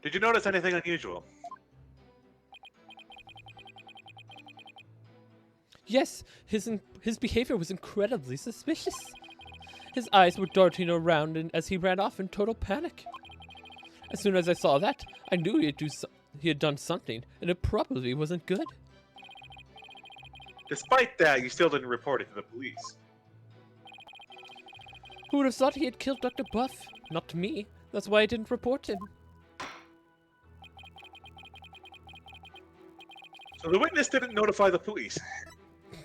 Did you notice anything unusual? Yes, his behavior was incredibly suspicious. His eyes were darting around as he ran off in total panic. As soon as I saw that, I knew he had done something, and it probably wasn't good. Despite that, you still didn't report it to the police. Who would have thought he had killed Dr. Buff? Not me. That's why I didn't report him. So the witness didn't notify the police.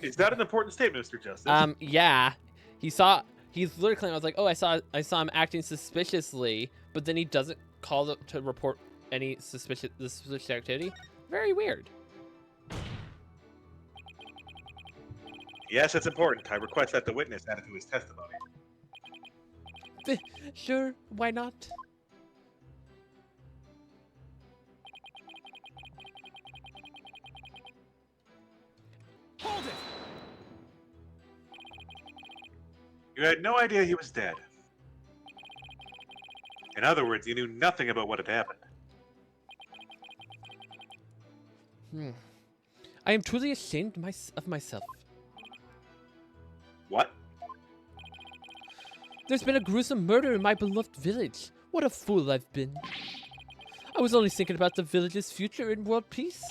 Is that an important statement, Mr. Justice? Yeah. He's literally claiming, I was like, oh, I saw him acting suspiciously, but then he doesn't call to report any suspicious activity. Very weird. Yes, it's important. I request that the witness add it to his testimony. Sure, why not? Hold it! You had no idea he was dead. In other words, you knew nothing about what had happened. I am truly ashamed of myself. What? There's been a gruesome murder in my beloved village. What a fool I've been. I was only thinking about the village's future in world peace.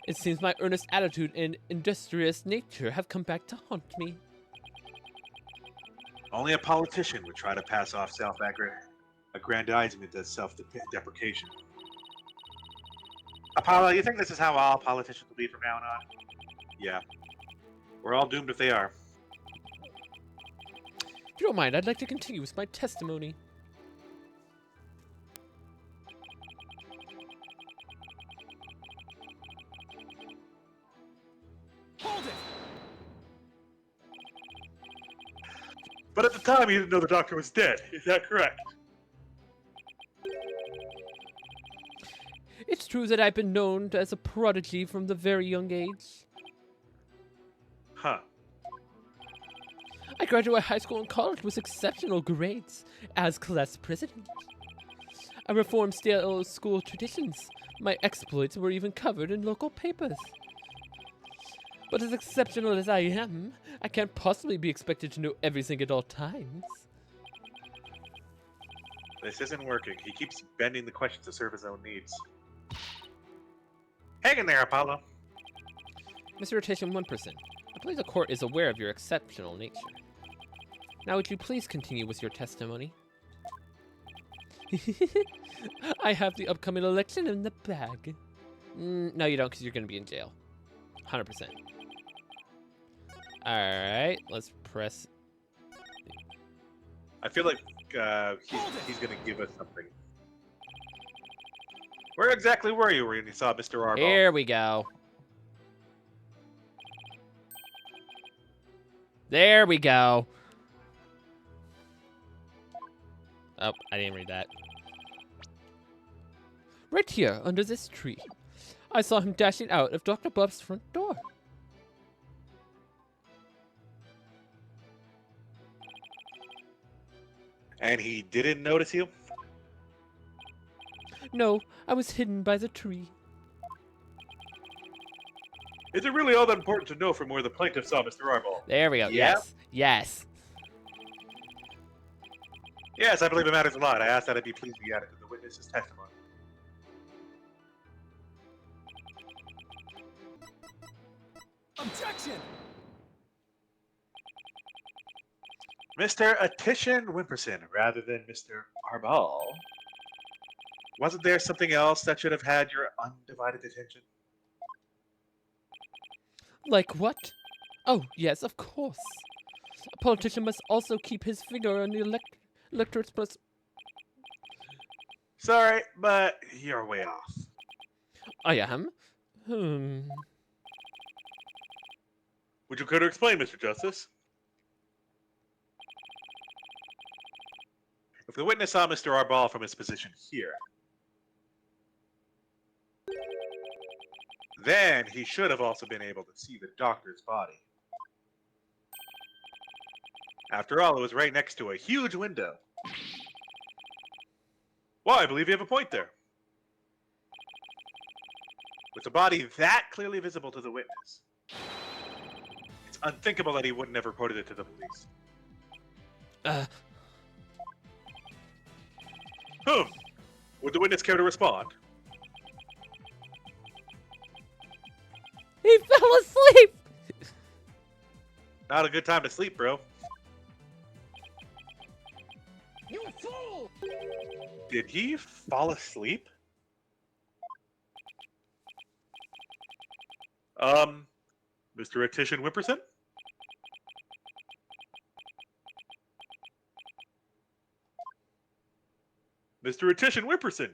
It seems my earnest attitude and industrious nature have come back to haunt me. Only a politician would try to pass off self-aggrandizement as self-deprecation. Apollo, you think this is how all politicians will be from now on? Yeah. We're all doomed if they are. If you don't mind, I'd like to continue with my testimony. Hold it! But at the time, you didn't know the doctor was dead. Is that correct? It's true that I've been known as a prodigy from the very young age. Huh. I graduated high school and college with exceptional grades as class president. I reformed stale school traditions. My exploits were even covered in local papers. But as exceptional as I am, I can't possibly be expected to know everything at all times. This isn't working. He keeps bending the questions to serve his own needs. Hang in there, Apollo. Mr. Rotation 1%, I believe the court is aware of your exceptional nature. Now would you please continue with your testimony? I have the upcoming election in the bag. No, you don't, because you're going to be in jail. 100%. Alright, let's press... I feel like he's going to give us something. Where exactly were you when you saw Mr. Arbol? Here we go. There we go. Oh, I didn't read that. Right here, under this tree. I saw him dashing out of Dr. Buff's front door. And he didn't notice you? No, I was hidden by the tree. Is it really all that important to know from where the plaintiff saw Mr. Arbol? There we go. Yeah? Yes. Yes. Yes, I believe it matters a lot. I asked that it be please be added to the witness's testimony. Objection! Mr. Attition Wimperson, rather than Mr. Arbol. Wasn't there something else that should have had your undivided attention? Like what? Oh, yes, of course. A politician must also keep his finger on the electorate's pulse. Sorry, but you're way off. I am? Would you care to explain, Mr. Justice? If the witness saw Mr. Arbol from his position here, then he should have also been able to see the doctor's body. After all, it was right next to a huge window. Well, I believe you have a point there. With a body that clearly visible to the witness, it's unthinkable that he wouldn't have reported it to the police. Would the witness care to respond? He fell asleep! Not a good time to sleep, bro. You fool! Did he fall asleep? Mr. Attition Wimperson? Mr. Attition Wimperson?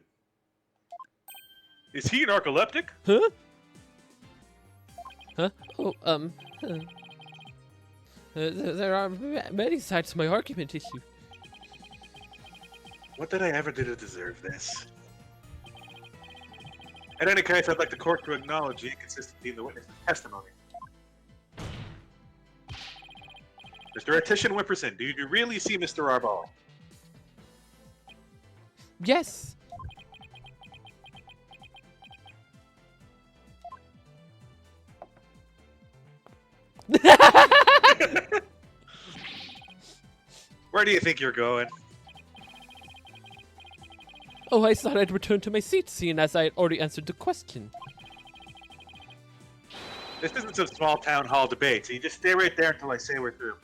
Is he narcoleptic? Huh? Huh? Oh, there are many sides to my argument issue. What did I ever do to deserve this? In any case, I'd like the court to acknowledge the inconsistency in the witness's testimony. Mr. Attition Wimperson, do you really see Mr. Arball? Yes. Where do you think you're going? Oh, I thought I'd return to my seat, seeing as I had already answered the question. This isn't some small town hall debate, so you just stay right there until I say we're through.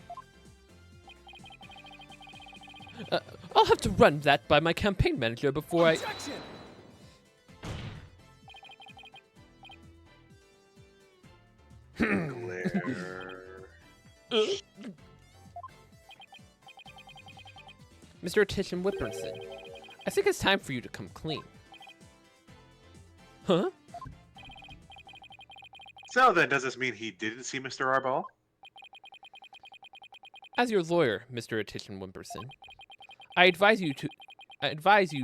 I'll have to run that by my campaign manager before Objection! Glare. Mr. Attition Wimperson, I think it's time for you to come clean. Huh? So then, does this mean he didn't see Mr. Arball? As your lawyer, Mr. Attition Wimperson, I advise you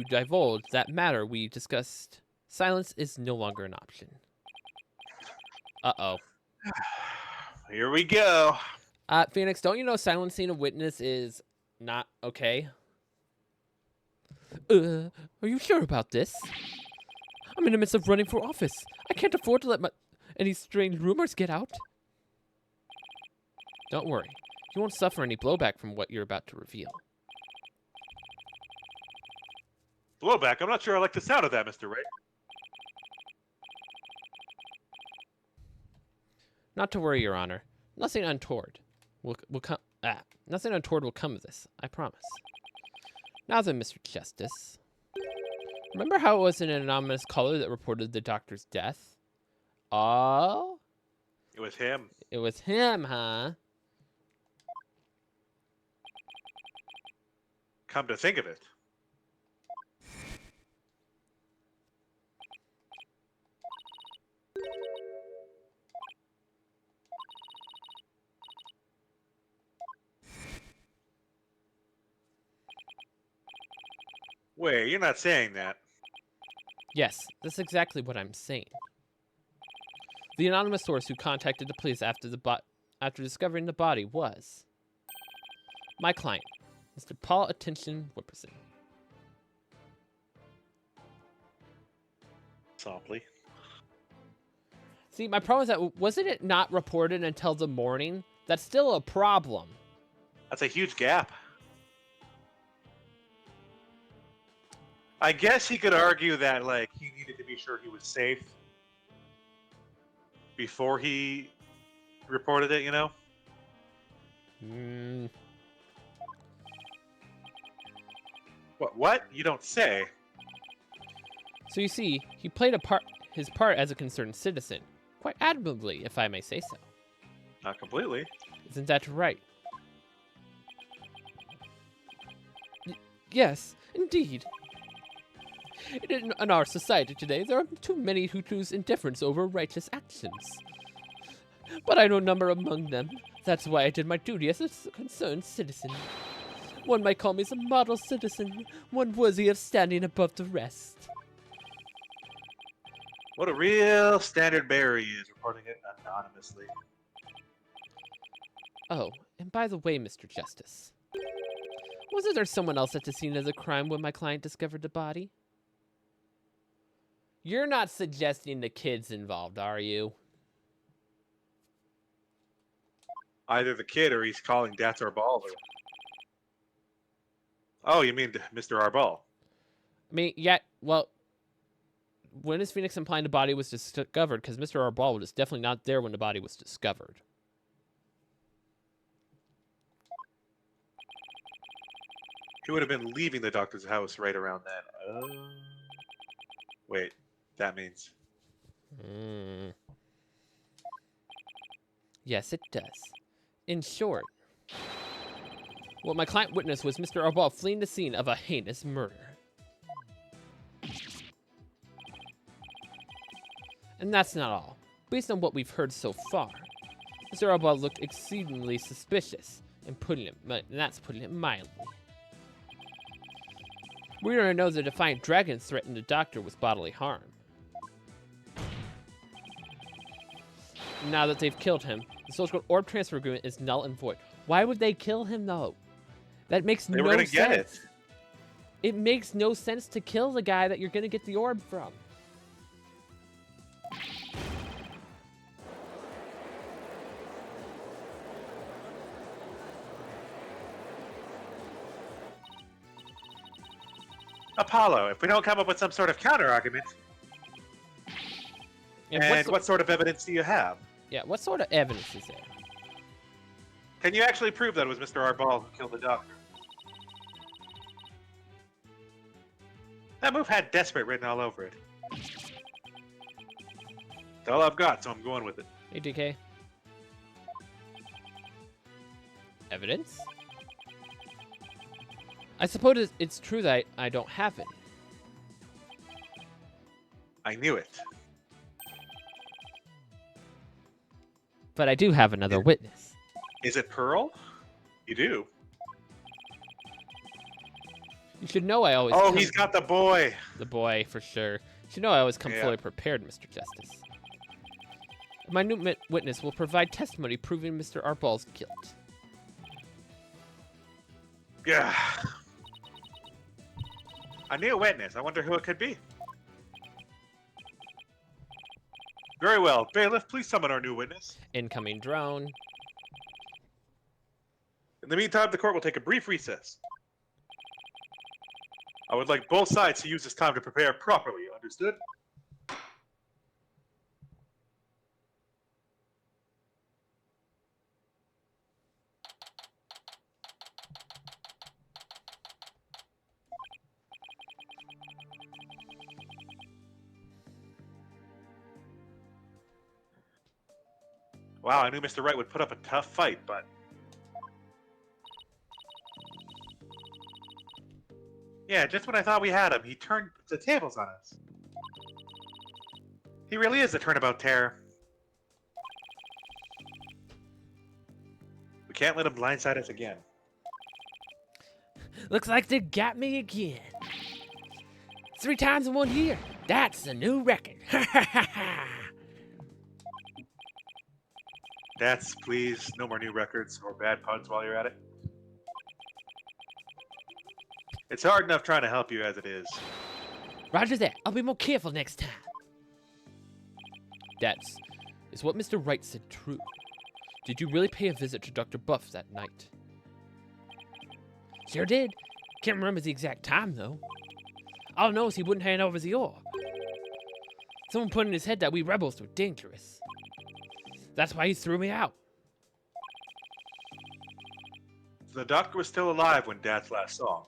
divulge that matter we discussed. Silence is no longer an option. Uh-oh. Here we go. Phoenix, don't you know silencing a witness is not okay? Are you sure about this? I'm in the midst of running for office. I can't afford to let any strange rumors get out. Don't worry. You won't suffer any blowback from what you're about to reveal. Blowback, I'm not sure I like the sound of that, Mr. Ray. Not to worry, Your Honor. Nothing untoward will come. Nothing untoward will come of this. I promise. Now then, Mr. Justice. Remember how it was an anonymous caller that reported the doctor's death? Oh? It was him. It was him, huh? Come to think of it. Wait, you're not saying that. Yes, that's exactly what I'm saying. The anonymous source who contacted the police after discovering the body was my client, Mr. Paul Attition Wimperson. Softly. See, my problem is that wasn't it not reported until the morning? That's still a problem. That's a huge gap. I guess he could argue that, like, he needed to be sure he was safe before he reported it, you know? What? You don't say. So you see, he played his part as a concerned citizen, quite admirably, if I may say so. Not completely. Isn't that right? Yes, indeed. In our society today, there are too many who choose indifference over righteous actions. But I know a number among them. That's why I did my duty as a concerned citizen. One might call me a model citizen, one worthy of standing above the rest. What a real standard bearer he is, reporting it anonymously. Oh, and by the way, Mr. Justice, Wasn't there someone else at the scene of the crime when my client discovered the body? You're not suggesting the kid's involved, are you? Either the kid or he's calling Dats Arbal. Oh, you mean Mr. Arbal? I mean, yeah, well, when is Phoenix implying the body was discovered? Because Mr. Arbal was definitely not there when the body was discovered. He would have been leaving the doctor's house right around then. Wait, that means... Yes, it does. In short, what my client witnessed was Mr. Arbal fleeing the scene of a heinous murder. And that's not all. Based on what we've heard so far, Mr. Arbal looked exceedingly suspicious, and that's putting it mildly. We already know the defiant dragon threatened the doctor with bodily harm. Now that they've killed him, the social orb transfer agreement is null and void. Why would they kill him, though? That makes no sense. They were gonna get it. It makes no sense to kill the guy that you're gonna get the orb from. Apollo, if we don't come up with some sort of counter-argument... And what sort of evidence do you have? Yeah, what sort of evidence is there? Can you actually prove that it was Mr. Arbal who killed the doctor? That move had desperate written all over it. That's all I've got, so I'm going with it. Hey, DK. Evidence? I suppose it's true that I don't have it. I knew it. But I do have another witness. Is it Pearl? You do. You should know I always he's got the boy. The boy, for sure. You should know I always come fully prepared, Mr. Justice. My new witness will provide testimony proving Mr. Arbal's guilt. Yeah. A new witness. I wonder who it could be. Very well. Bailiff, please summon our new witness. Incoming drone. In the meantime, the court will take a brief recess. I would like both sides to use this time to prepare properly. Understood? Wow, I knew Mr. Wright would put up a tough fight, but... Yeah, just when I thought we had him, he turned the tables on us. He really is a turnabout terror. We can't let him blindside us again. Looks like they got me again. 3 times in 1 year. That's a new record. That's, please, no more new records or bad puns while you're at it. It's hard enough trying to help you as it is. Roger that. I'll be more careful next time. Is what Mr. Wright said true? Did you really pay a visit to Dr. Buff that night? Sure did. Can't remember the exact time, though. All I know is he wouldn't hand over the orb. Someone put in his head that we rebels were dangerous. That's why he threw me out. The doctor was still alive when Dad's last saw him.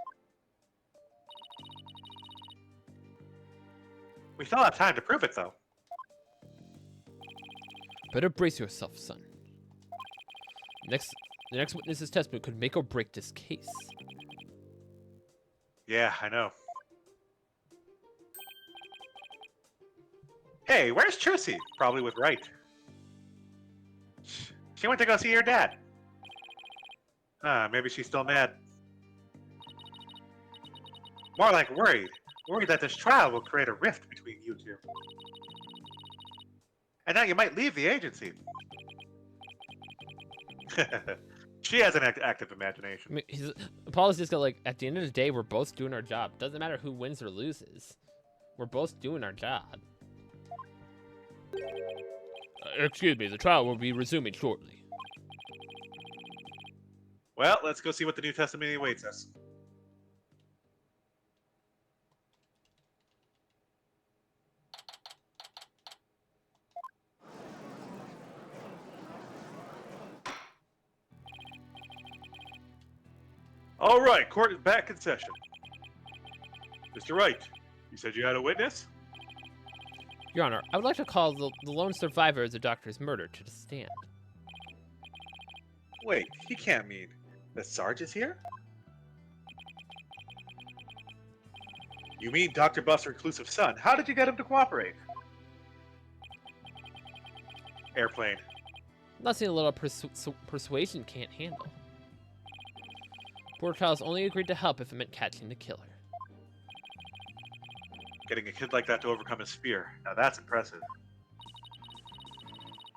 We still have time to prove it, though. Better brace yourself, son. The next witness's testimony could make or break this case. Yeah, I know. Hey, where's Trucy? Probably with Wright. She went to go see her dad. Maybe she's still mad. More like worried. Worried that this trial will create a rift between you two. And now you might leave the agency. She has an active imagination. I mean, Apollo's just got like, at the end of the day, we're both doing our job. Doesn't matter who wins or loses. We're both doing our job. Excuse me, the trial will be resuming shortly. Well, let's go see what the New Testament awaits us. All right, court is back in session. Mr. Wright, you said you had a witness? Your Honor, I would like to call the lone survivor of the doctor's murder to the stand. Wait, he can't mean that Sarge is here? You mean Dr. Buff's reclusive son? How did you get him to cooperate? Airplane. Nothing a little persuasion can't handle. Poor Charles only agreed to help if it meant catching the killer. Getting a kid like that to overcome his fear. Now that's impressive.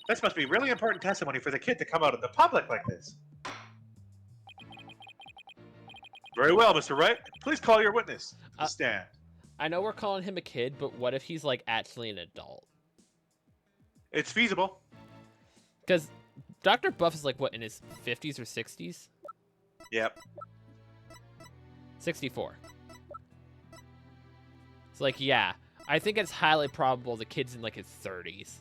This must be really important testimony for the kid to come out in the public like this. Very well, Mr. Wright. Please call your witness to the stand. I know we're calling him a kid, but what if he's like actually an adult? It's feasible. Because Dr. Buff is like, what, in his 50s or 60s? Yep. 64. It's like, yeah, I think it's highly probable the kid's in like his 30s.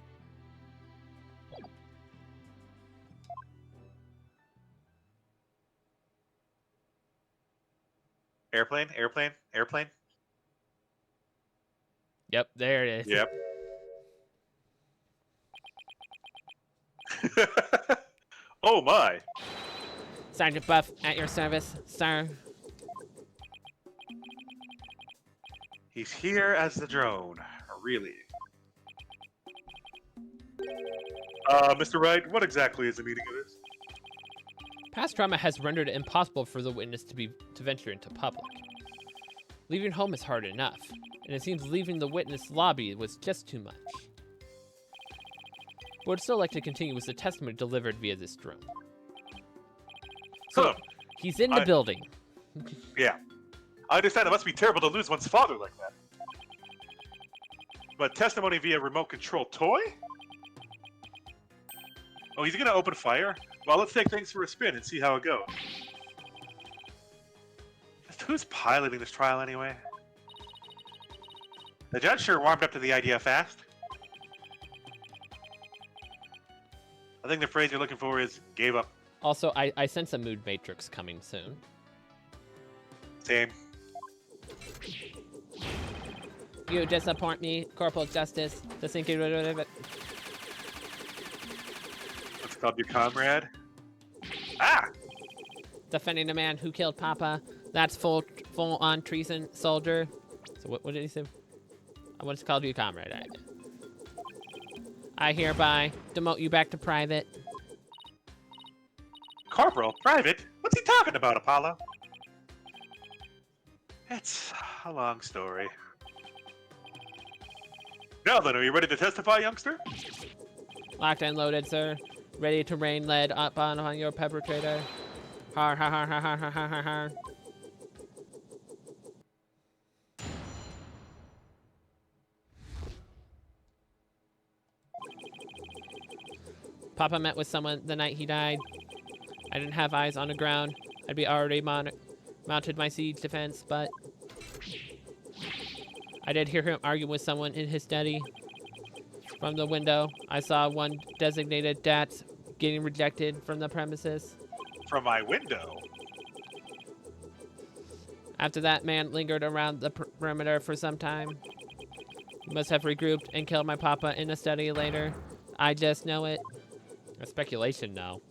Airplane, airplane, airplane. Yep, there it is. Yep. Oh my. Sergeant Buff, at your service, sir. He's here as the drone. Really? Mr. Wright, what exactly is the meaning of this? Past trauma has rendered it impossible for the witness to venture into public. Leaving home is hard enough, and it seems leaving the witness lobby was just too much. But would still like to continue with the testimony delivered via this drone. So, Huh. he's in the building. Yeah. I understand it must be terrible to lose one's father like that. But testimony via remote control toy? Oh, he's gonna open fire? Well, let's take things for a spin and see how it goes. Just who's piloting this trial anyway? The judge sure warmed up to the idea fast. I think the phrase you're looking for is gave up. Also, I sense a mood matrix coming soon. Same. You disappoint me, Corporal Justice. Let's called your comrade. Ah! defending the man who killed Papa. That's full on treason, soldier. So what did he say? I want to call you comrade. I hereby demote you back to private. Corporal? Private? What's he talking about, Apollo? It's a long story. Now then, are you ready to testify, youngster? Locked and loaded, sir. Ready to rain lead up on your perpetrator. Har har har har har har har har har. Papa met with someone the night he died. I didn't have eyes on the ground. I'd be already mounted my siege defense, but I did hear him argue with someone in his study. From the window, I saw one designated DAT getting rejected from the premises. From my window? After that, man lingered around the perimeter for some time. He must have regrouped and killed my papa in the study later. I just know it. A speculation, no.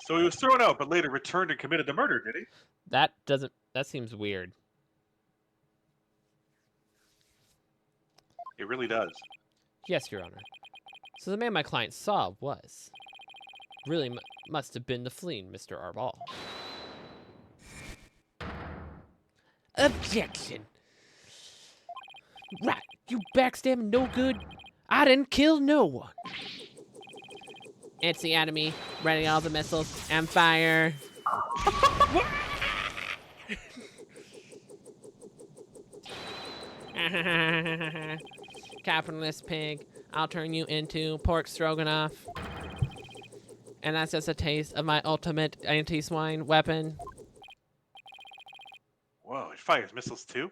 So he was thrown out, but later returned and committed the murder, did he? That seems weird. It really does. Yes, Your Honor. So the man my client saw was really must have been the fleeing Mr. Arbal. Objection! Right, you backstabbing no good. I didn't kill no one. It's the enemy. Ready all the missiles and fire. Capitalist pig. I'll turn you into pork stroganoff. And that's just a taste of my ultimate anti-swine weapon. Whoa, it fires missiles too?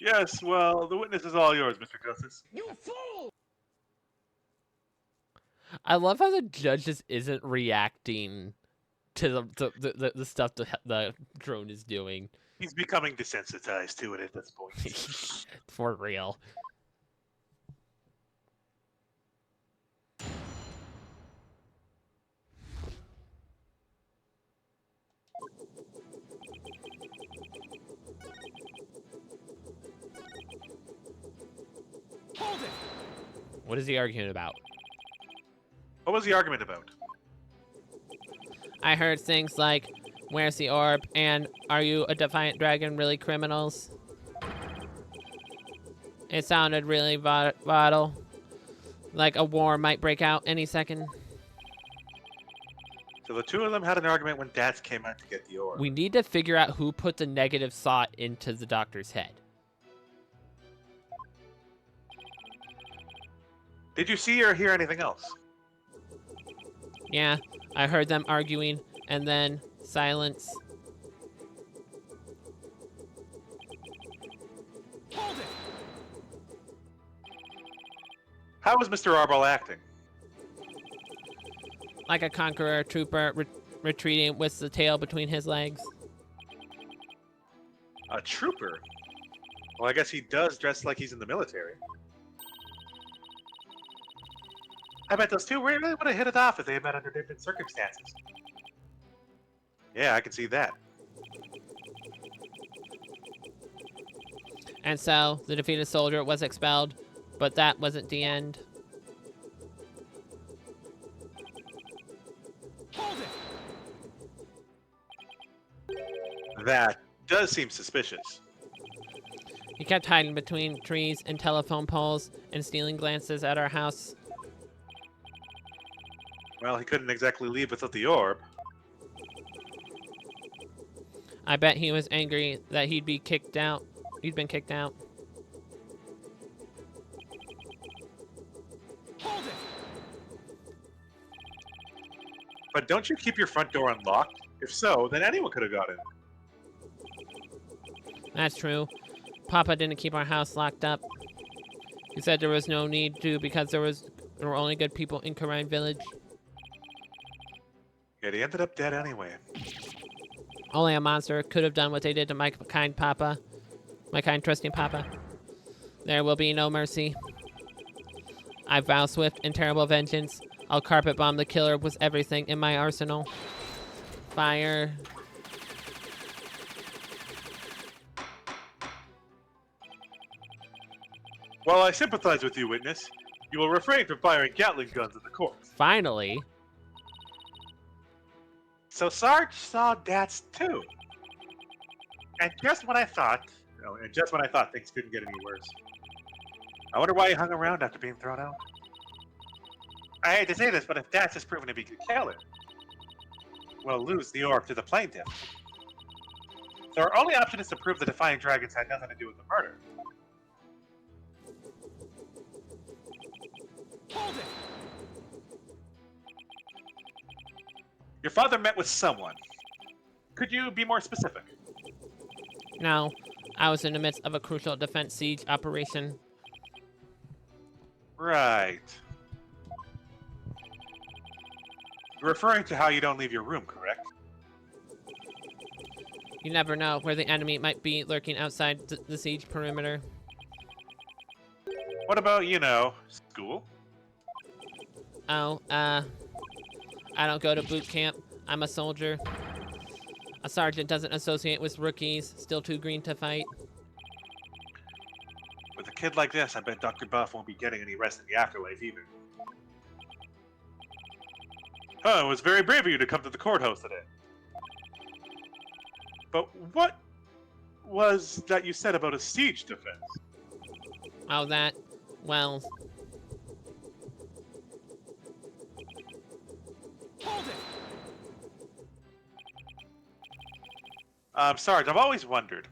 Yes, well, the witness is all yours, Mr. Justice. You fool! I love how the judge just isn't reacting to the stuff the drone is doing. He's becoming desensitized to it at this point. For real. Hold it! What is he arguing about? What was the argument about? I heard things like, where's the orb? And are you a defiant dragon really criminals? It sounded really vital. Like a war might break out any second. So the two of them had an argument when Dats came out to get the orb. We need to figure out who put the negative thought into the doctor's head. Did you see or hear anything else? Yeah, I heard them arguing, and then silence. Hold it! How was Mr. Arbol acting? Like a conqueror trooper retreating with the tail between his legs. A trooper? Well, I guess he does dress like he's in the military. I bet those two really would have hit it off if they had met under different circumstances. Yeah, I can see that. And so, the defeated soldier was expelled, but that wasn't the end. Hold it! That does seem suspicious. He kept hiding between trees and telephone poles and stealing glances at our house. Well, he couldn't exactly leave without the orb. I bet he was angry that he'd be kicked out. He'd been kicked out. Hold it! But don't you keep your front door unlocked? If so, then anyone could have got in. That's true. Papa didn't keep our house locked up. He said there was no need to because there were only good people in Karine Village. Yet he ended up dead anyway. Only a monster could have done what they did to my kind Papa. My kind trusting Papa. There will be no mercy. I vow swift and terrible vengeance. I'll carpet bomb the killer with everything in my arsenal. Fire. While I sympathize with you, witness, you will refrain from firing Gatling guns at the court. Finally. So Sarge saw Dats too. And just when I thought things couldn't get any worse. I wonder why he hung around after being thrown out. I hate to say this, but if Dats is proven to be the killer, we'll lose the orb to the plaintiff. So our only option is to prove the Defiant Dragons had nothing to do with the murder. Hold it! Your father met with someone. Could you be more specific? No, I was in the midst of a crucial defense siege operation. Right. You're referring to how you don't leave your room, correct? You never know where the enemy might be lurking outside the siege perimeter. What about, school? Oh, I don't go to boot camp. I'm a soldier. A sergeant doesn't associate with rookies, still too green to fight. With a kid like this, I bet Dr. Buff won't be getting any rest in the afterlife either. Huh, it was very brave of you to come to the courthouse today. But what was that you said about a siege defense? Oh, that, well, Hold it! Sarge, I've always wondered.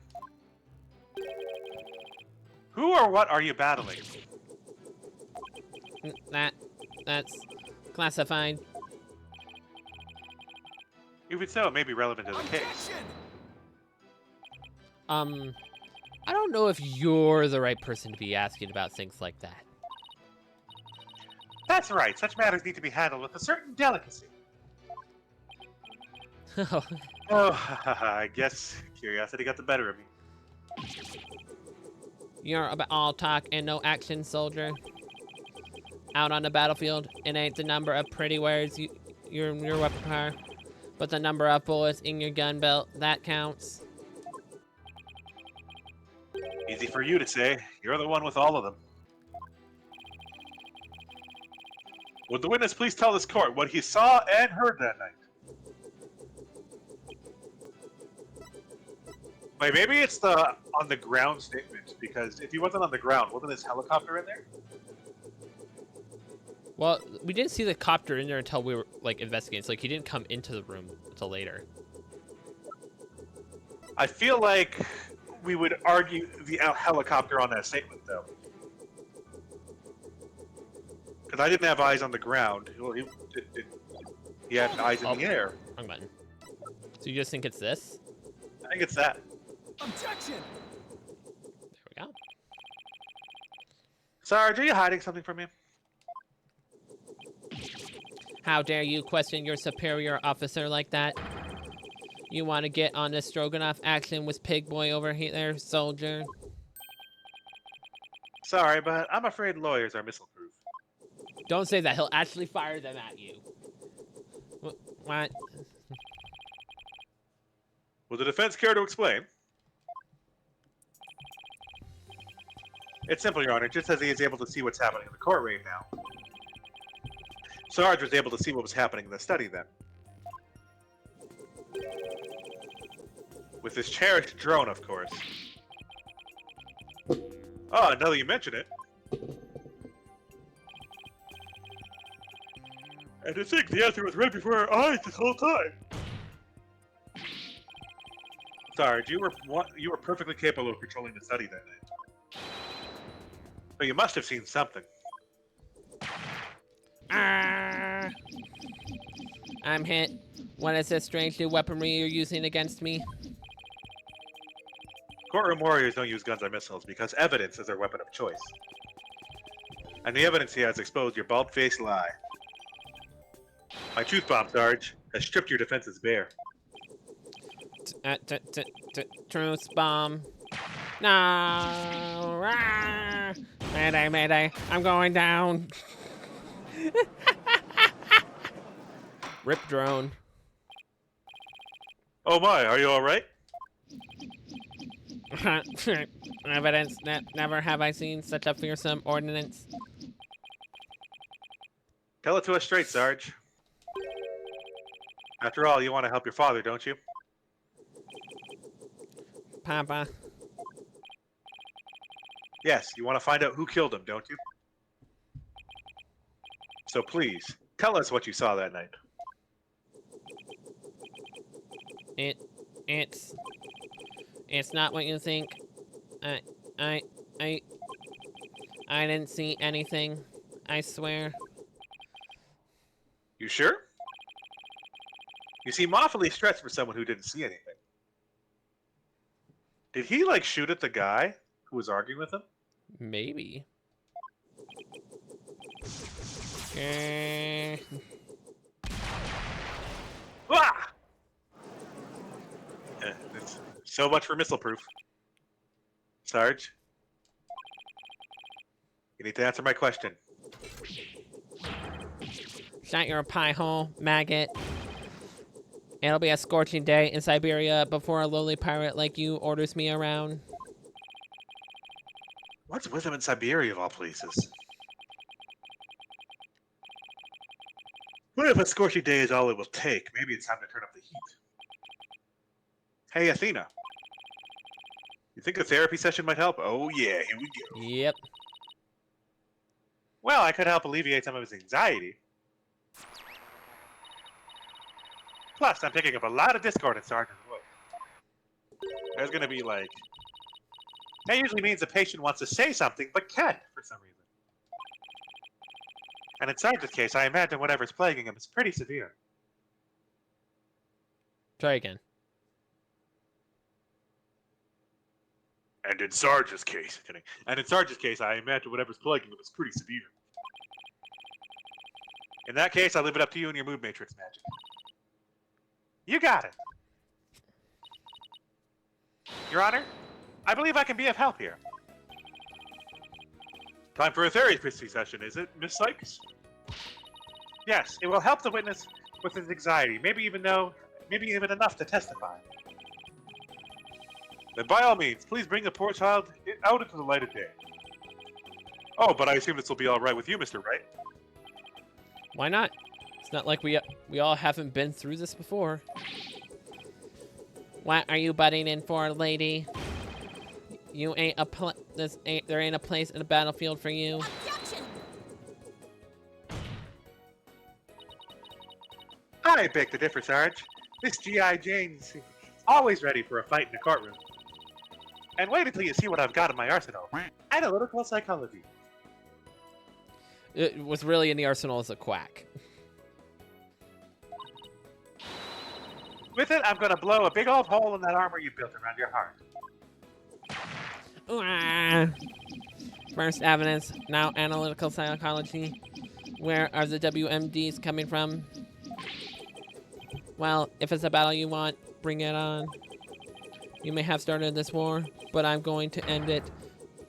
Who or what are you battling? That's classified. Even so, it may be relevant to the case. Objection! I don't know if you're the right person to be asking about things like that. That's right. Such matters need to be handled with a certain delicacy. Oh, I guess curiosity got the better of me. You're about all talk and no action, soldier. Out on the battlefield, it ain't the number of pretty words your weapon power, but the number of bullets in your gun belt that counts. Easy for you to say. You're the one with all of them. Would the witness please tell this court what he saw and heard that night? Wait, maybe it's the on the ground statement, because if he wasn't on the ground, wasn't his helicopter in there? Well, we didn't see the copter in there until we were, like, investigating. It's like he didn't come into the room until later. I feel like we would argue the helicopter on that statement, though. Because I didn't have eyes on the ground. Well, he had eyes in the air. Wrong button. So you just think it's this? I think it's that. Objection! There we go. Sarge, are you hiding something from me? How dare you question your superior officer like that? You want to get on this Stroganoff action with Pig Boy over here, soldier? Sorry, but I'm afraid lawyers are missile-proof. Don't say that. He'll actually fire them at you. What? Will the defense care to explain? It's simple, Your Honor. Just as he is able to see what's happening in the court right now. Sarge was able to see what was happening in the study then. With his cherished drone, of course. Oh, now that you mention it. And to think the answer was right before our eyes this whole time. Sarge, you were perfectly capable of controlling the study that night. So you must have seen something. I'm hit. What is this strange new weaponry you're using against me? Courtroom warriors don't use guns or missiles because evidence is their weapon of choice. And the evidence here has exposed your bald-faced lie. My truth bomb, Sarge, has stripped your defenses bare. Truth bomb. No! Rah! Mayday, mayday. I'm going down. Rip drone. Oh my, are you alright? Evidence that never have I seen such a fearsome ordinance. Tell it to us straight, Sarge. After all, you want to help your father, don't you? Papa. Yes, you want to find out who killed him, don't you? So please, tell us what you saw that night. It's not what you think. I didn't see anything. I swear. You sure? You seem awfully stressed for someone who didn't see anything. Did he, like, shoot at the guy who was arguing with him? Maybe. Ah! It's so much for missile proof. Sarge? You need to answer my question. Shut your pie hole, maggot. It'll be a scorching day in Siberia before a lowly pirate like you orders me around. What's with him in Siberia, of all places? What if a scorching day is all it will take? Maybe it's time to turn up the heat. Hey, Athena. You think a therapy session might help? Oh yeah, here we go. Yep. Well, I could help alleviate some of his anxiety. Plus, I'm picking up a lot of discord in Sergeant's voice. There's gonna be like... That usually means the patient wants to say something, but can't for some reason. And in Sergeant's case, I imagine whatever's plaguing him is pretty severe. Try again. And in Sarge's case, kidding. And in Sarge's case, I imagine whatever's plaguing him is pretty severe. In that case, I leave it up to you and your mood matrix magic. You got it. Your Honor, I believe I can be of help here. Time for a therapy session, is it, Miss Sykes? Yes, it will help the witness with his anxiety, maybe even enough to testify. Then by all means, please bring the poor child out into the light of day. Oh, but I assume this will be all right with you, Mr. Wright. Why not? It's not like we all haven't been through this before. What are you butting in for, lady? You ain't there ain't a place in the battlefield for you. Objection! I beg to differ, Sarge. This G.I. Jane's always ready for a fight in the courtroom. And wait until you see what I've got in my arsenal. Analytical psychology. It was really in the arsenal as a quack. With it, I'm gonna blow a big old hole in that armor you built around your heart. First evidence, now analytical psychology. Where are the WMDs coming from? Well, if it's a battle you want, bring it on. You may have started this war, but I'm going to end it.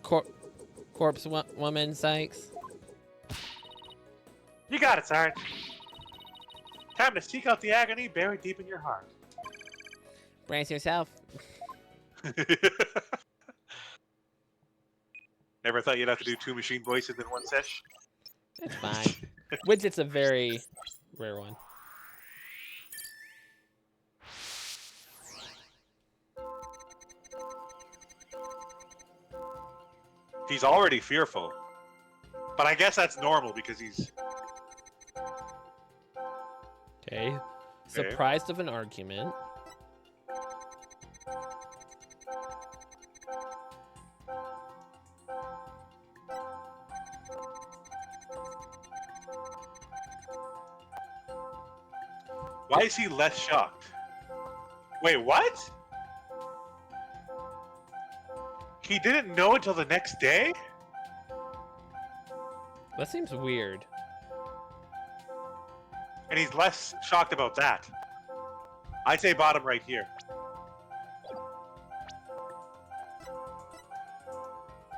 Corpse woman Sykes. You got it, Sarge. Time to seek out the agony buried deep in your heart. Brace yourself. Never thought you'd have to do 2 machine voices in one sesh? It's fine. Widget's a very rare one. He's already fearful. But I guess that's normal because he's... Okay. Surprised of an argument. Why is he less shocked? Wait, what? He didn't know until the next day? That seems weird. And he's less shocked about that. I'd say bottom right here.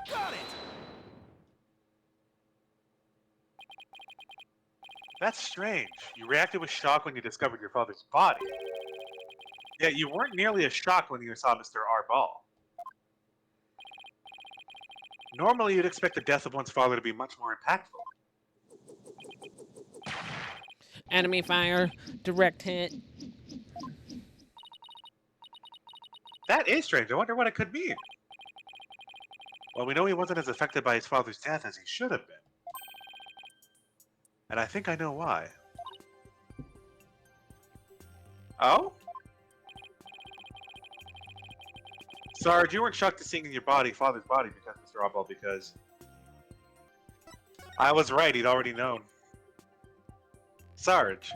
Got it! That's strange. You reacted with shock when you discovered your father's body. Yet you weren't nearly as shocked when you saw Mr. R. Ball. Normally, you'd expect the death of one's father to be much more impactful. Enemy fire. Direct hit. That is strange. I wonder what it could mean. Well, we know he wasn't as affected by his father's death as he should have been. And I think I know why. Oh? Sarge, you weren't shocked to seeing in your father's body because Mr. Oddball, because I was right, he'd already known. Sarge,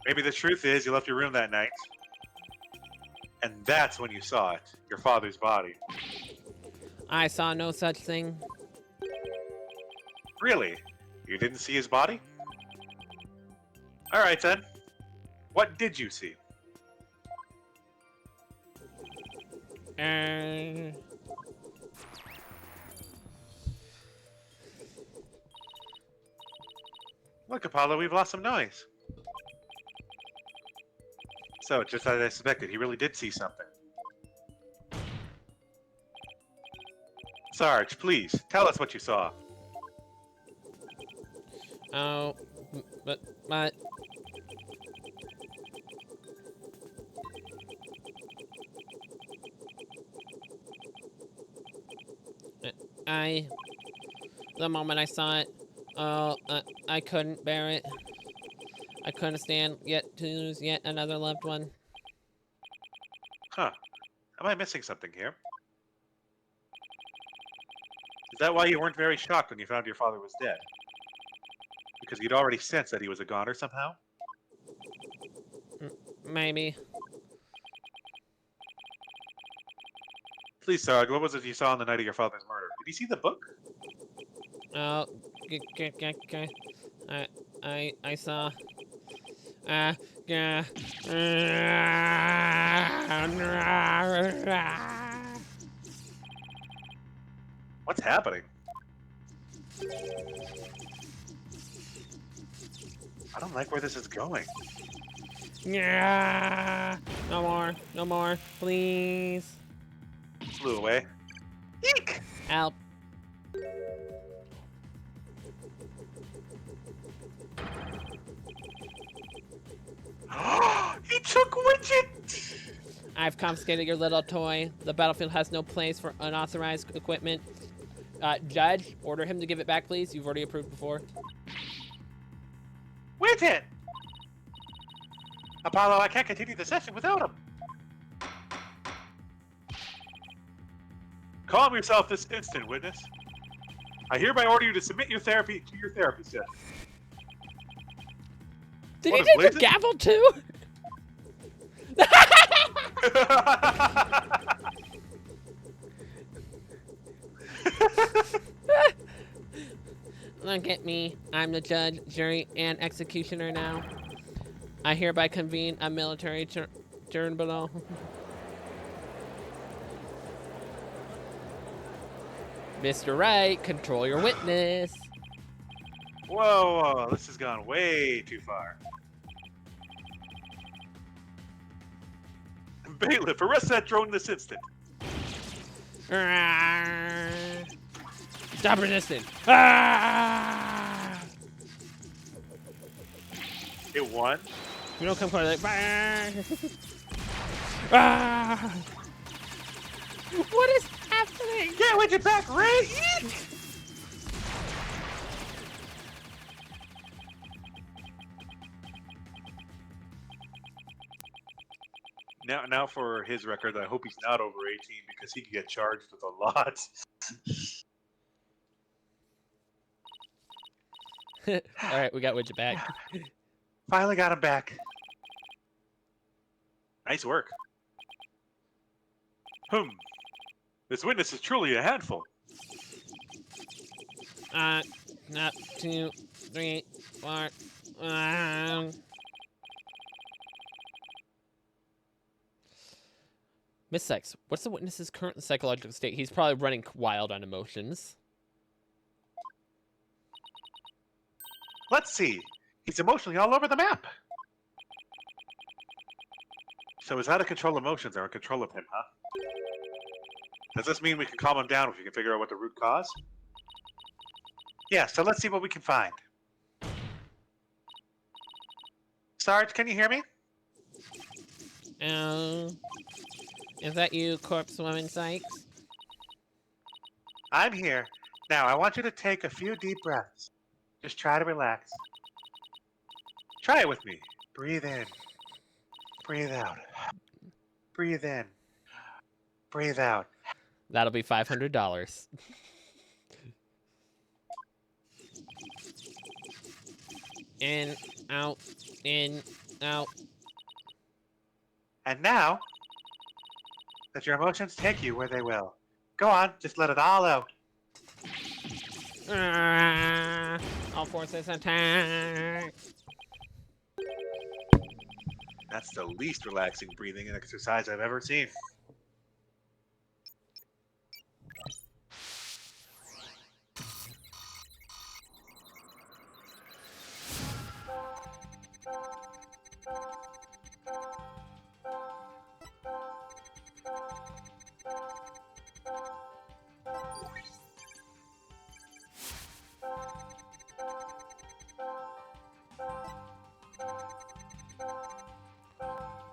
maybe the truth is you left your room that night, and that's when you saw it, your father's body. I saw no such thing. Really? You didn't see his body? Alright then. What did you see? Look, Apollo, we've lost some noise. So, just as I suspected, he really did see something. Sarge, please, tell us what you saw. Oh, but the moment I saw it, oh, I couldn't bear it. I couldn't stand yet to lose yet another loved one. Huh. Am I missing something here? Is that why you weren't very shocked when you found your father was dead? Because you'd already sensed that he was a goner somehow? Maybe. Please, Sarge, what was it you saw on the night of your father's murder? Did you see the book? Oh, I saw. Yeah. What's happening? I don't like where this is going. Yeah. No more, please. Flew away. Eek! Help. He took Widget! I've confiscated your little toy. The battlefield has no place for unauthorized equipment. Judge, order him to give it back, please. You've already approved before. Widget! Apollo, I can't continue the session without him. Calm yourself this instant, witness. I hereby order you to submit your therapy to your therapist. Did What he is take blazing? the gavel too? Look at me. I'm the judge, jury, and executioner now. I hereby convene a military tribunal. Mr. Wright, control your witness. Whoa, this has gone way too far. Bailiff, arrest that drone this instant. Stop resisting. It won? You don't come close. What is happening? Get Widget back, Ray! Eek! Now for his record, I hope he's not over 18 because he could get charged with a lot. All right, we got Widget back. Finally got him back. Nice work. This witness is truly a handful. Not 2, 3, 4. Miss Sex, what's the witness's current psychological state? He's probably running wild on emotions. Let's see. He's emotionally all over the map. So his out of control emotions are in control of him, huh? Does this mean we can calm him down if we can figure out what the root cause? Yeah, so let's see what we can find. Sarge, can you hear me? Is that you, corpse woman Sykes? I'm here. Now, I want you to take a few deep breaths. Just try to relax. Try it with me. Breathe in. Breathe out. Breathe in. Breathe out. That'll be $500. In, out, in, out. And now, let your emotions take you where they will. Go on, just let it all out. All forces attack. That's the least relaxing breathing exercise I've ever seen.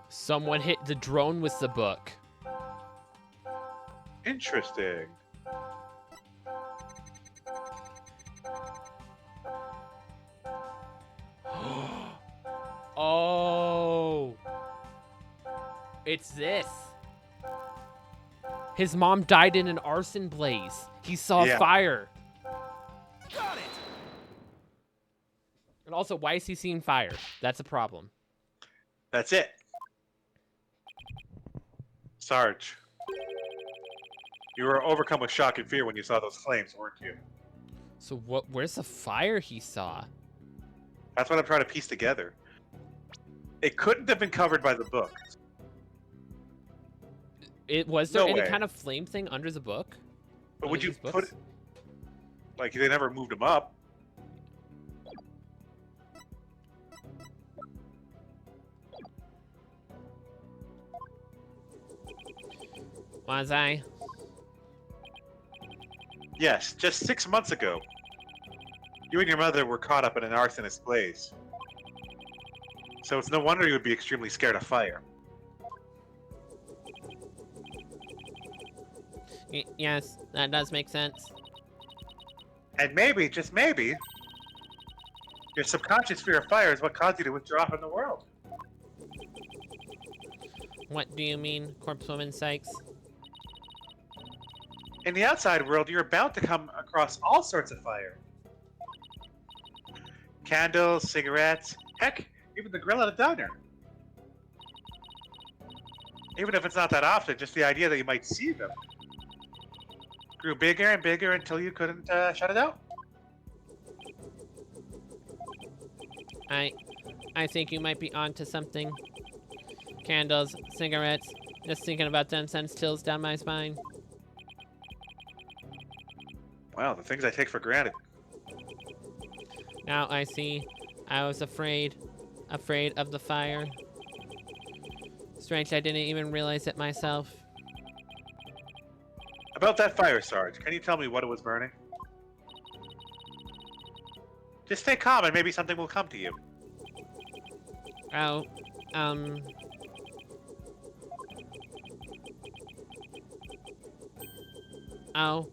Someone hit the drone with the book. Interesting. It's this. His mom died in an arson blaze. He saw Yeah. fire. Got it! And also, why is he seeing fire? That's a problem. That's it. Sarge, you were overcome with shock and fear when you saw those flames, weren't you? So where's the fire he saw? That's what I'm trying to piece together. It couldn't have been covered by the book. Was there No any way. kind of flame thing under the book? But would Under you these put books? it... Like, they never moved him up. Was I? Yes, just 6 months ago. You and your mother were caught up in an arsonist blaze. So it's no wonder you would be extremely scared of fire. Yes, that does make sense. And maybe, just maybe, your subconscious fear of fire is what caused you to withdraw from the world. What do you mean, Corpse Woman Sykes? In the outside world, you're bound to come across all sorts of fire. Candles, cigarettes, heck, even the grill at a diner. Even if it's not that often, just the idea that you might see them grew bigger and bigger until you couldn't shut it out. I think you might be onto something. Candles, cigarettes. Just thinking about them sends chills down my spine. Wow, the things I take for granted. Now I see. I was afraid of the fire. Strange, I didn't even realize it myself. About that fire, Sarge, can you tell me what it was burning? Just stay calm and maybe something will come to you. Oh, Oh,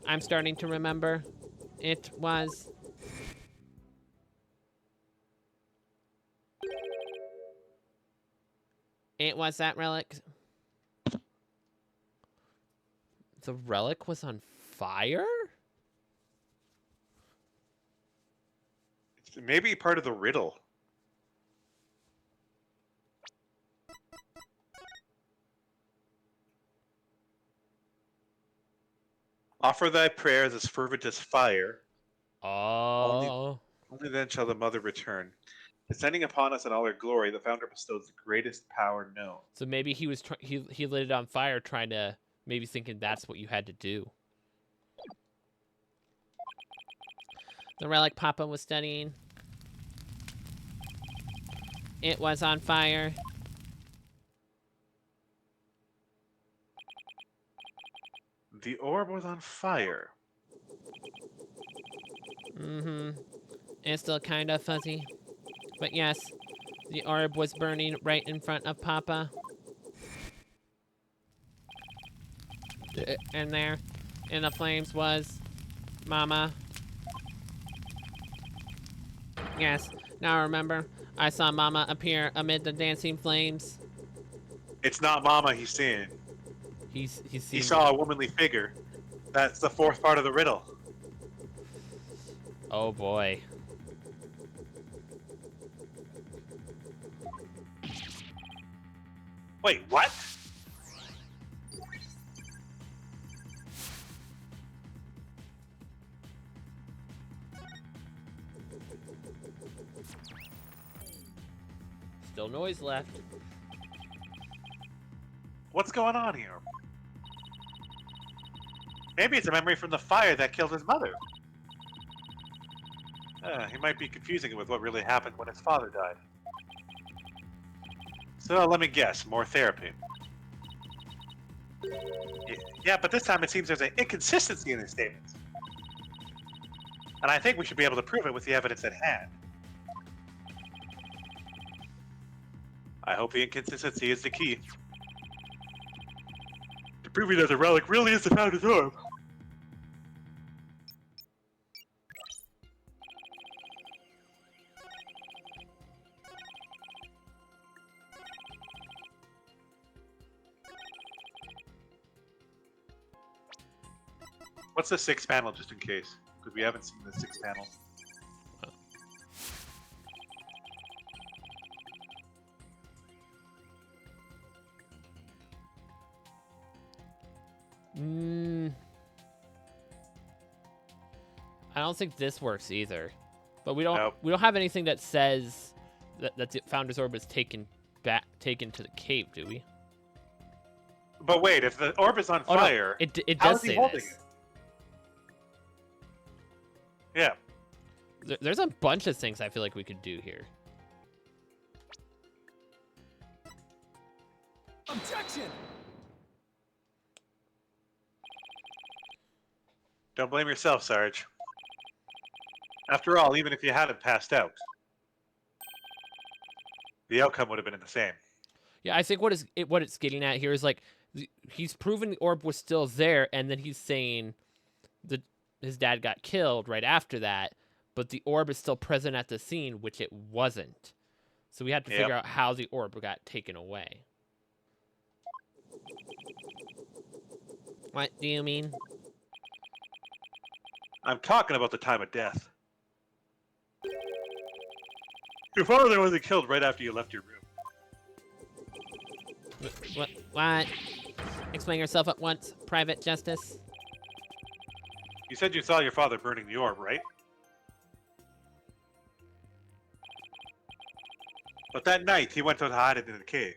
I'm starting to remember. It was... It was that relic. The relic was on fire? It's maybe part of the riddle. Offer thy prayers as fervent as fire. Oh. Only then shall the mother return. Descending upon us in all her glory, the founder bestows the greatest power known. So maybe he was he lit it on fire, trying to maybe thinking that's what you had to do. The relic Papa was studying. It was on fire. The orb was on fire. Mm-hmm. It's still kind of fuzzy. But yes, the orb was burning right in front of Papa. And there, in the flames was Mama. Yes, now I remember. I saw Mama appear amid the dancing flames. It's not Mama he's seeing. He He saw a womanly figure. That's the fourth part of the riddle. Oh boy. Wait, what? Still noise left. What's going on here? Maybe it's a memory from the fire that killed his mother. He might be confusing it with what really happened when his father died. So let me guess, more therapy. Yeah, but this time it seems there's an inconsistency in his statements. And I think we should be able to prove it with the evidence at hand. I hope the inconsistency is the key. To proving that the relic really is the founder's orb. What's the sixth panel, just in case? Because we haven't seen the sixth panel. I don't think this works either. But we Nope. don't have anything that says that the Founder's Orb is taken to the cave, do we? But wait, if the orb is on Oh, fire, no, it how does is he say holding this. it? Yeah. There's a bunch of things I feel like we could do here. Objection! Don't blame yourself, Sarge. After all, even if you hadn't passed out, the outcome would have been the same. Yeah, I think what it's getting at here is like he's proven the orb was still there, and then he's saying that his dad got killed right after that, but the orb is still present at the scene, which it wasn't. So we had to figure out how the orb got taken away. What do you mean? I'm talking about the time of death. Your father wasn't killed right after you left your room. What? Explain yourself at once, Private Justice. You said you saw your father burning the orb, right? But that night, he went to hide it in the cave.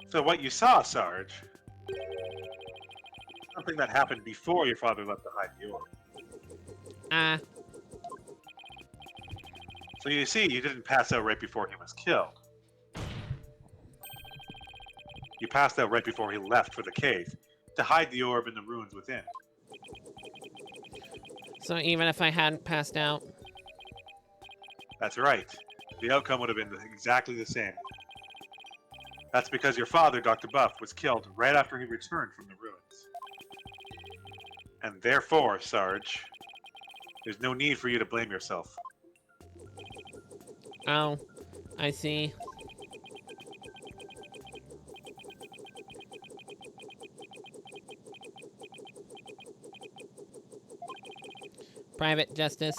So what you saw, Sarge, something that happened before your father left to hide the orb. So you see, you didn't pass out right before he was killed. You passed out right before he left for the cave, to hide the orb in the ruins within. So even if I hadn't passed out? That's right. The outcome would have been exactly the same. That's because your father, Dr. Buff, was killed right after he returned from the ruins. And therefore, Sarge, there's no need for you to blame yourself. Oh, I see. Private Justice,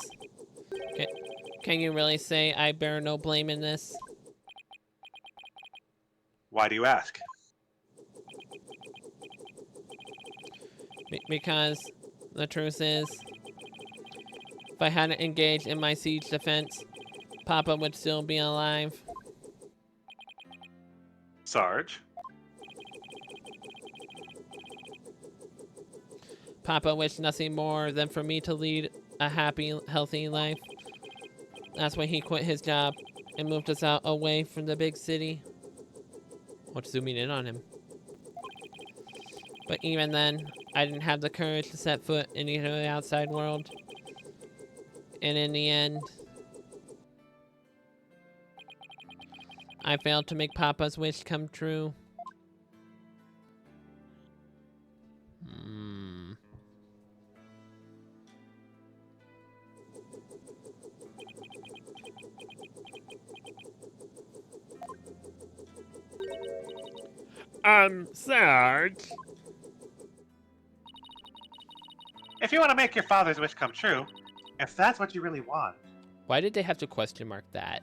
can you really say I bear no blame in this? Why do you ask? Because the truth is, if I hadn't engaged in my siege defense, Papa would still be alive. Sarge? Papa wished nothing more than for me to lead a happy, healthy life. That's when he quit his job and moved us out away from the big city. What's zooming in on him? But even then, I didn't have the courage to set foot into the outside world. And in the end, I failed to make Papa's wish come true. Sarge. If you want to make your father's wish come true, if that's what you really want, Why did they have to question mark that?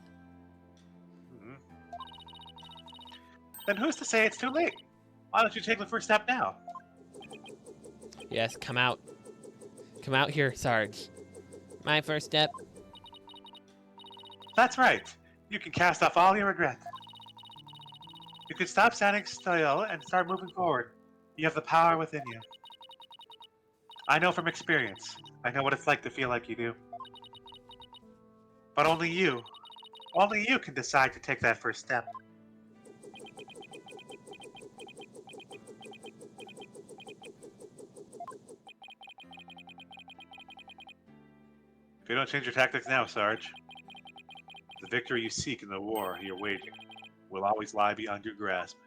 then who's to say it's too late? Why don't you take the first step now? Yes, come out. Come out here, Sarge. My first step. That's right. You can cast off all your regret. You can stop standing still and start moving forward. You have the power within you. I know from experience. I know what it's like to feel like you do. But only you can decide to take that first step. If you don't change your tactics now, Sarge, the victory you seek in the war you're waging will always lie beyond your grasp.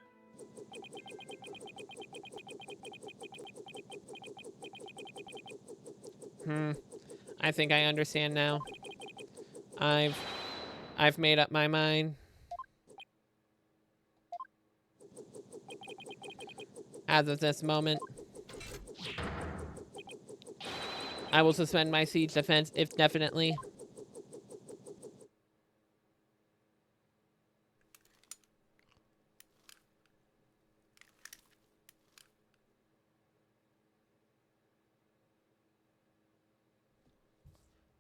I think I understand now. I've made up my mind. As of this moment, I will suspend my siege defense indefinitely.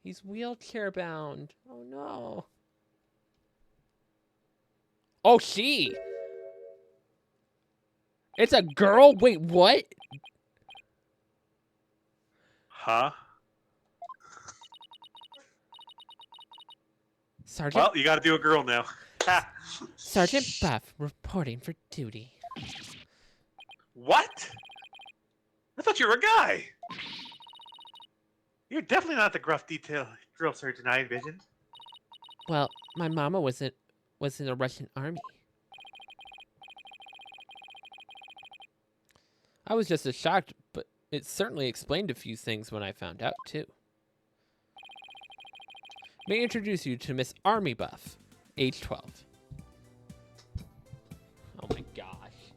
He's wheelchair bound. Oh no. Oh, she. It's a girl? Wait, what? Huh? Sergeant? Well, you gotta do a girl now. Ha. Sergeant Buff reporting for duty. What? I thought you were a guy. You're definitely not the gruff drill sergeant I envisioned. Well, my mama was in the Russian army. I was just as shocked, but it certainly explained a few things when I found out, too. May I introduce you to Miss Army Buff, age 12. Oh my gosh.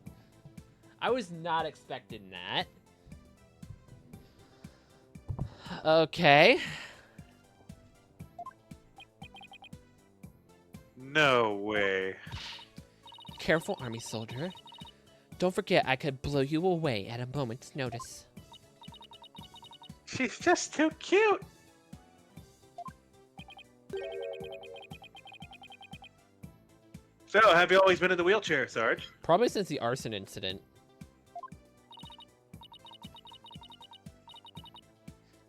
I was not expecting that. Okay. No way. Careful, Army soldier. Don't forget I could blow you away at a moment's notice. She's just too cute. So, have you always been in the wheelchair, Sarge? Probably since the arson incident.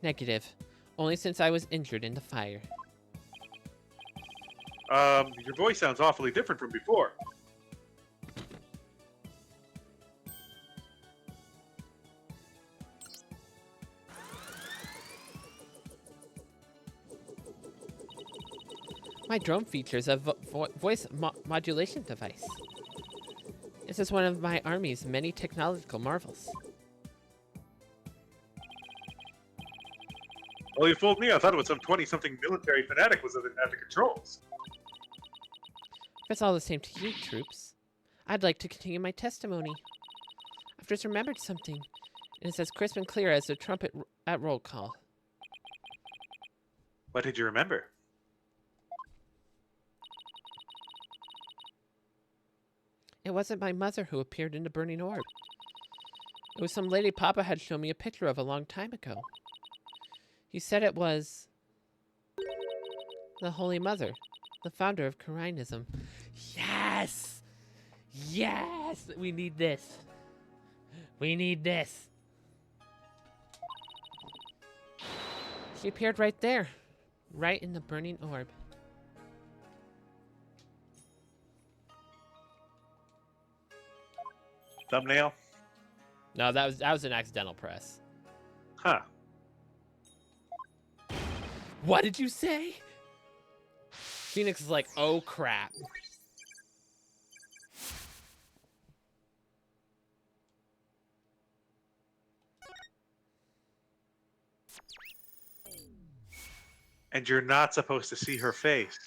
Negative. Only since I was injured in the fire. Your voice sounds awfully different from before. My drone features a voice modulation device. This is one of my army's many technological marvels. Well, you fooled me. I thought it was some 20-something military fanatic was at the controls. If it's all the same to you, troops, I'd like to continue my testimony. I've just remembered something, and it's as crisp and clear as a trumpet at roll call. What did you remember? It wasn't my mother who appeared in the burning orb. It was some lady Papa had shown me a picture of a long time ago. He said it was the Holy Mother, the founder of Karianism. Yes! Yes! We need this. We need this. She appeared right there, right in the burning orb. Thumbnail? No, that was an accidental press. Huh. What did you say? Phoenix is like, oh crap. And you're not supposed to see her face.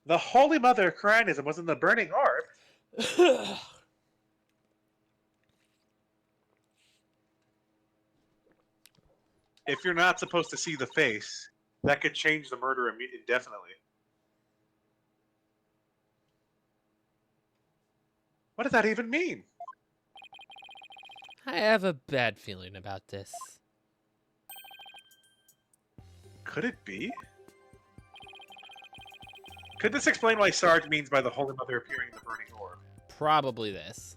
The Holy Mother of Karianism was in the burning orb. If you're not supposed to see the face, that could change the murder indefinitely. What does that even mean? I have a bad feeling about this. Could it be? Could this explain why Sarge means by the Holy Mother appearing in the burning orb? Probably this.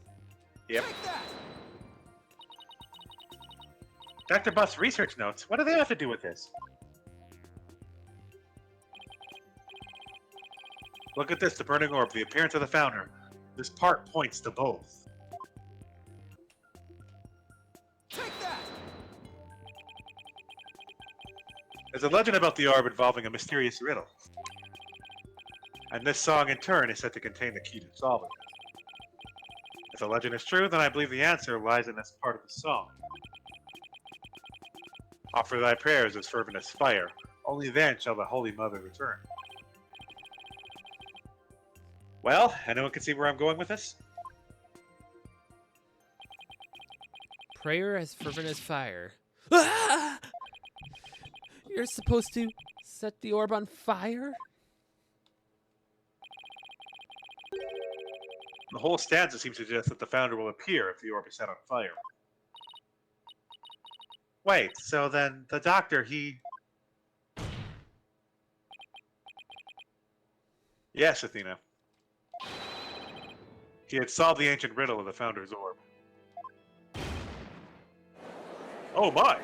Yep. Take that! Dr. Buff's research notes, what do they have to do with this? Look at this, the burning orb, the appearance of the founder. This part points to both. Take that! There's a legend about the orb involving a mysterious riddle. And this song, in turn, is said to contain the key to solving it. If the legend is true, then I believe the answer lies in this part of the song. Offer thy prayers as fervent as fire. Only then shall the Holy Mother return. Well, anyone can see where I'm going with this? Prayer as fervent as fire. Ah! You're supposed to set the orb on fire? The whole stanza seems to suggest that the founder will appear if the orb is set on fire. Wait, so then the doctor, he... Yes, Athena. He had solved the ancient riddle of the founder's orb. Oh my!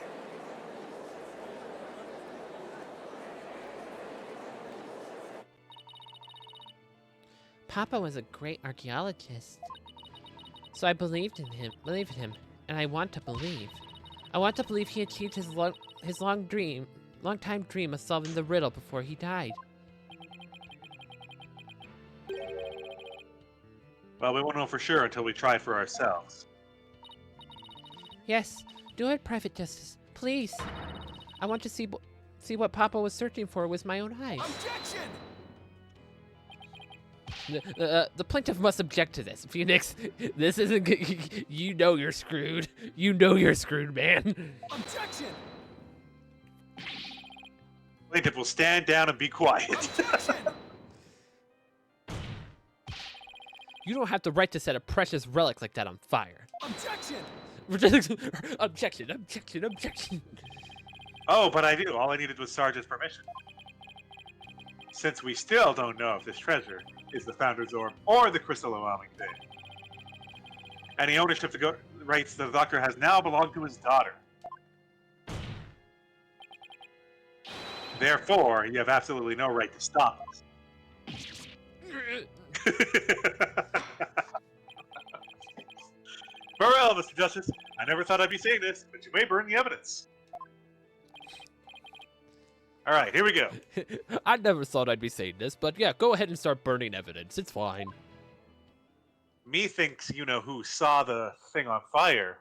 Papa was a great archaeologist. So I believed in him, and I want to believe. I want to believe he achieved his long time dream of solving the riddle before he died. Well, we won't know for sure until we try for ourselves. Yes, do it, Private Justice, please. I want to see what Papa was searching for with my own eyes. Objection! The plaintiff must object to this. Phoenix, this isn't good. You know you're screwed. You know you're screwed, man. Objection! Plaintiff will stand down and be quiet. Objection! You don't have the right to set a precious relic like that on fire. Objection! Objection, objection, objection. Oh, but I do. All I needed was Sarge's permission. Since we still don't know if this treasure is the Founder's Orb or the Crystal of Aming-Day. Any ownership rights the Doctor has now belong to his daughter. Therefore, you have absolutely no right to stop us. Farewell, Mr. Justice. I never thought I'd be saying this, but you may burn the evidence. All right, here we go. I never thought I'd be saying this, but yeah, go ahead and start burning evidence. It's fine. Me thinks you know who saw the thing on fire.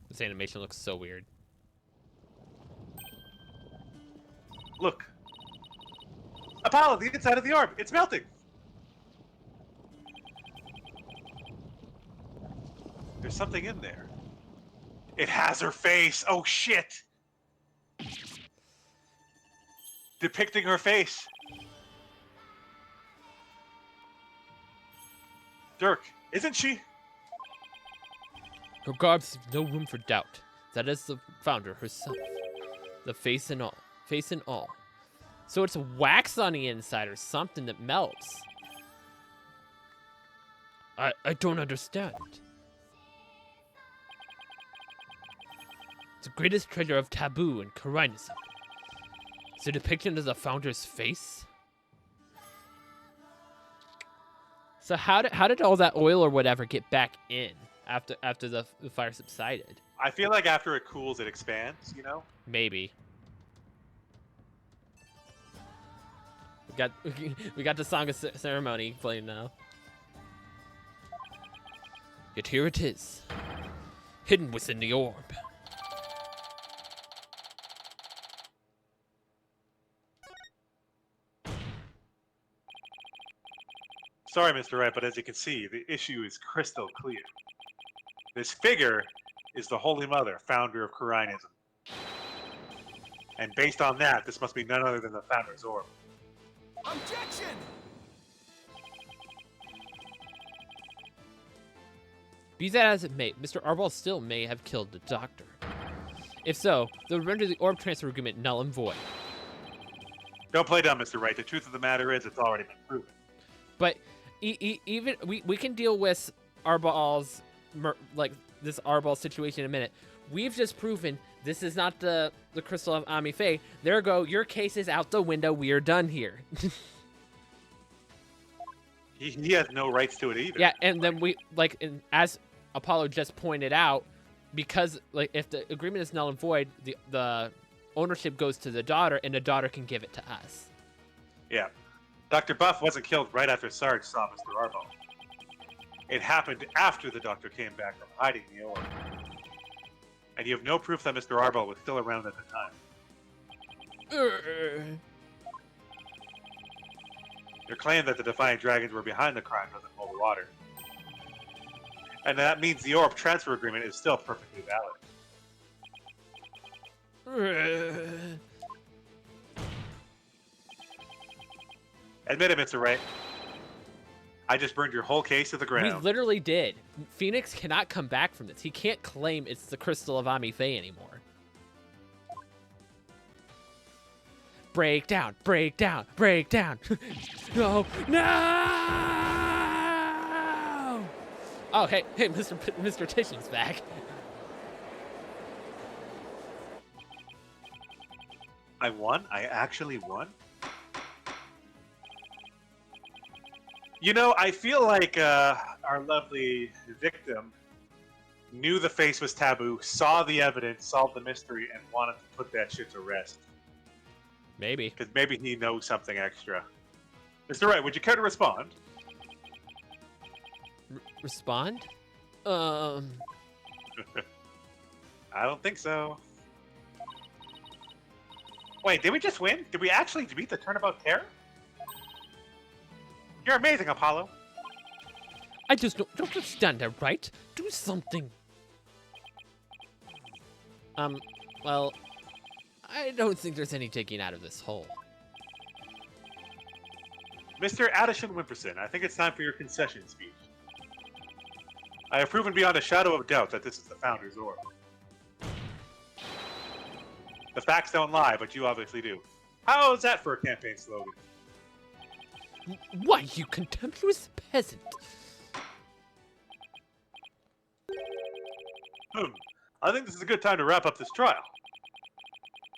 This animation looks so weird. Look. Apollo, the inside of the orb. It's melting. There's something in there. It has her face. Oh, shit. Depicting her face. Dirk, isn't she? Her garb leaves no room for doubt. That is the founder herself. The face and all. Face and all. So it's wax on the inside or something that melts. I don't understand. It's the greatest treasure of taboo and Karinism. Is the depiction of the founder's face? So how did all that oil or whatever get back in after the fire subsided? I feel like after it cools, it expands, you know? Maybe. We got the Song of Ceremony playing now. Yet here it is, hidden within the orb. Sorry, Mr. Wright, but as you can see, the issue is crystal clear. This figure is the Holy Mother, founder of Karinism. And based on that, this must be none other than the Founder's Orb. Objection! Be that as it may, Mr. Arbol still may have killed the Doctor. If so, they'll render the orb transfer agreement null and void. Don't play dumb, Mr. Wright. The truth of the matter is, it's already been proven. But even we can deal with Arbal's this Arbol situation in a minute. We've just proven this is not the Crystal of Ami Faye. There go, your case is out the window. We are done here. He has no rights to it either. Yeah, and then as Apollo just pointed out, because if the agreement is null and void, the ownership goes to the daughter, and the daughter can give it to us. Yeah. Dr. Buff wasn't killed right after Sarge saw Mr. Arbol. It happened after the Doctor came back from hiding the orb. And you have no proof that Mr. Arbol was still around at the time. Your claim that the Defiant Dragons were behind the crime doesn't hold water. And that means the orb transfer agreement is still perfectly valid. Admit it, Mr. Wright. I just burned your whole case to the We ground. literally did. Phoenix cannot come back from this. He can't claim it's the Crystal of Amifae anymore. Break down, break down, break down. No, no! Oh, hey, Mr. Titian's back. I won? I actually won? You know, I feel like our lovely victim knew the face was taboo, saw the evidence, solved the mystery, and wanted to put that shit to rest. Maybe. Because maybe he knows something extra. Mr. Wright, would you care to respond? Respond? I don't think so. Wait, did we just win? Did we actually beat the Turnabout Terror? You're amazing, Apollo. I just don't stand there, right? Do something. Well, I don't think there's any digging out of this hole. Mr. Addison Wimperson, I think it's time for your concession speech. I have proven beyond a shadow of doubt that this is the Founder's Orb. The facts don't lie, but you obviously do. How is that for a campaign slogan? Why, you contemptuous peasant? I think this is a good time to wrap up this trial.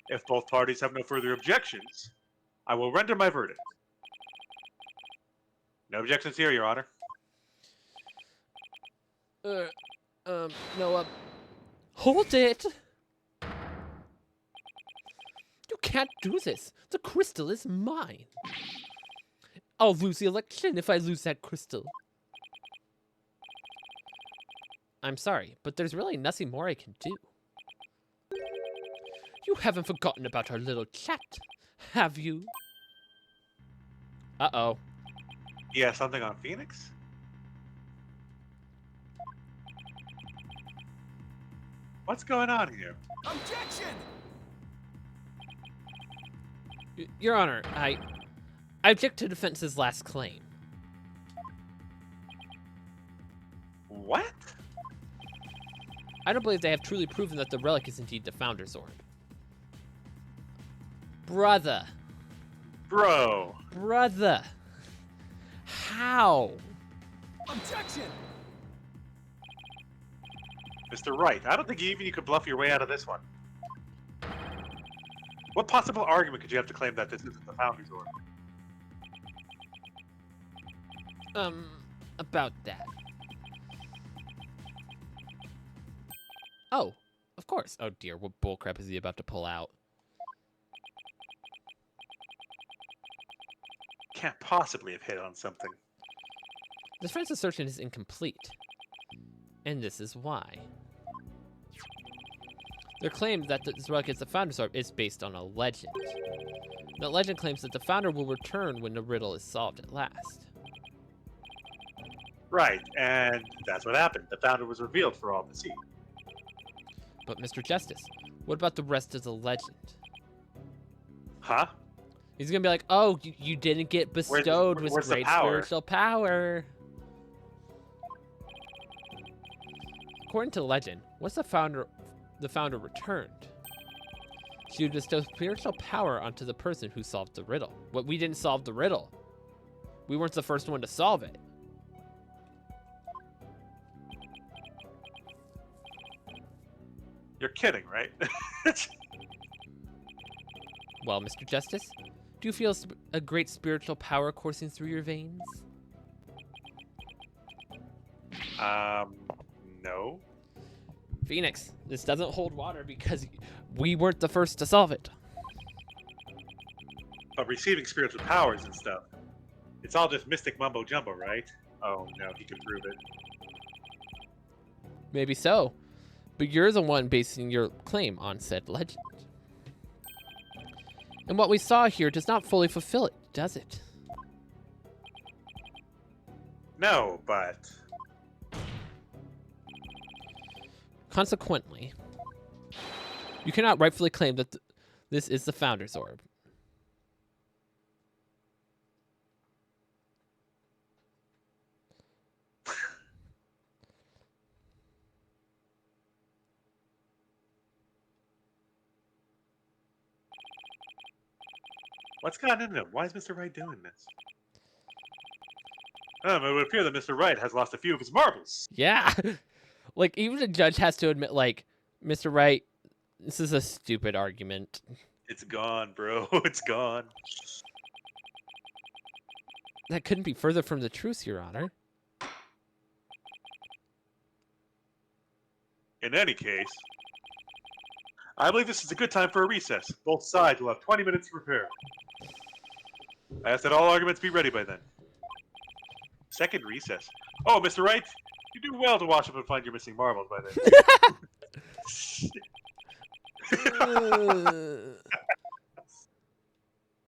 If both parties have no further objections, I will render my verdict. No objections here, Your Honor. No, hold it! You can't do this. The crystal is mine. I'll lose the election if I lose that crystal. I'm sorry, but there's really nothing more I can do. You haven't forgotten about our little chat, have you? Uh-oh. Yeah, something on Phoenix? What's going on here? Objection! Your Honor, I object to defense's last claim. What? I don't believe they have truly proven that the relic is indeed the Founder's Orb. Brother. Bro. Brother. How? Objection! Mr. Wright, I don't think even you could bluff your way out of this one. What possible argument could you have to claim that this isn't the Founder's Orb? About that. Oh, of course. Oh dear, what bullcrap is he about to pull out? Can't possibly have hit on something. This friend's assertion is incomplete. And this is why. Their claim that this relic is the Founder's Orb is based on a legend. The legend claims that the Founder will return when the riddle is solved at last. Right, and that's what happened. The Founder was revealed for all to see. But Mr. Justice, what about the rest of the legend? Huh? He's gonna be like, oh, you didn't get bestowed with where's the great power? spiritual power. According to the legend, once the founder returned, she would bestow spiritual power onto the person who solved the riddle. But we didn't solve the riddle. We weren't the first one to solve it. You're kidding, right? Well, Mr. Justice, do you feel a great spiritual power coursing through your veins? No. Phoenix, this doesn't hold water because we weren't the first to solve it. But receiving spiritual powers and stuff, it's all just mystic mumbo jumbo, right? Oh no, he can prove it. Maybe so. but you're the one basing your claim on said legend. And what we saw here does not fully fulfill it, does it? No, but Consequently, you cannot rightfully claim that this is the Founder's Orb. what's gotten into him? Why is Mr. Wright doing this? It would appear that Mr. Wright has lost a few of his marbles. Yeah. Like, even the judge has to admit, like, Mr. Wright, this is a stupid argument. It's gone, bro. It's gone. That couldn't be further from the truth, Your Honor. In any case, I believe this is a good time for a recess. Both sides will have 20 minutes to prepare. I ask that all arguments be ready by then. Second recess. Oh, Mr. Wright, you do well to wash up and find your missing marbles by then.